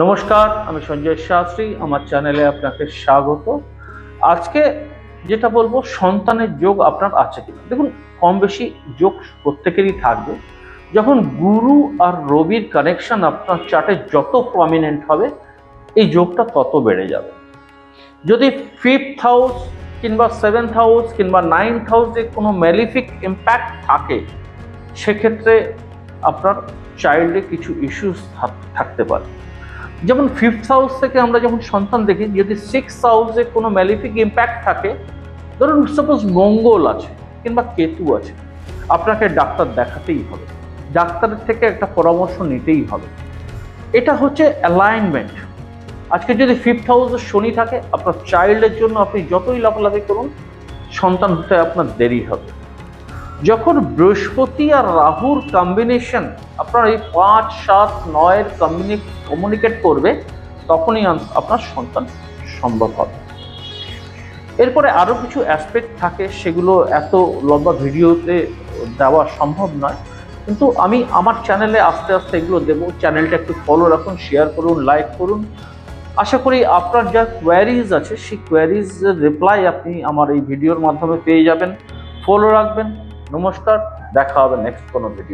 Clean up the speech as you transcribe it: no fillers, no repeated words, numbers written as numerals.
নমস্কার, আমি সঞ্জয় শাস্ত্রী। আমার চ্যানেলে আপনাকে স্বাগত। আজকে যেটা বলবো, সন্তানের যোগ আপনার আছে কিনা। দেখুন, কম বেশি যোগ প্রত্যেকেরই থাকবে। যখন গুরু আর রবির কানেকশন আপনার চার্টে যত প্রমিনেন্ট হবে, এই যোগটা তত বেড়ে যাবে। যদি ফিফথ হাউস কিংবা সেভেন্থ হাউস কিংবা নাইন্থ হাউসে কোনো ম্যালিফিক ইম্প্যাক্ট থাকে, সেক্ষেত্রে আপনার চাইল্ডে কিছু ইস্যুস থাকতে পারে। যেমন ফিফথ হাউস থেকে আমরা যখন সন্তান দেখি, যদি সিক্স হাউসে কোনো ম্যালিফিক ইম্প্যাক্ট থাকে, ধরুন সাপোজ মঙ্গল আছে কিংবা কেতু আছে, আপনাকে ডাক্তার দেখাতেই হবে, ডাক্তারের থেকে একটা পরামর্শ নিতেই হবে। এটা হচ্ছে অ্যালাইনমেন্ট। আজকে যদি ফিফথ হাউসে শনি থাকে, আপনার চাইল্ডের জন্য আপনি যতই লাফালাফি করুন, সন্তান হতে আপনার দেরি হবে। যখন বৃহস্পতি আর রাহুর কম্বিনেশন আপনার এই 5, 7, 9 কমিউনিকেট করবে, তখনই আপনার সন্তান সম্ভব হবে। এরপরে আরো কিছু অ্যাসপেক্ট থাকে, সেগুলো এত লম্বা ভিডিওতে দেওয়া সম্ভব নয়, কিন্তু আমি আমার চ্যানেলে আস্তে আস্তে এগুলো দেবো। চ্যানেলটা একটু ফলো রাখুন, শেয়ার করুন, লাইক করুন। আশা করি আপনার যা কোয়ারিজ আছে, সেই কোয়ারিজ রিপ্লাই আপনি আমার এই ভিডিওর মাধ্যমে পেয়ে যাবেন। ফলো রাখবেন। নমস্কার, দেখা হবে নেক্সট কোনো ভিডিও।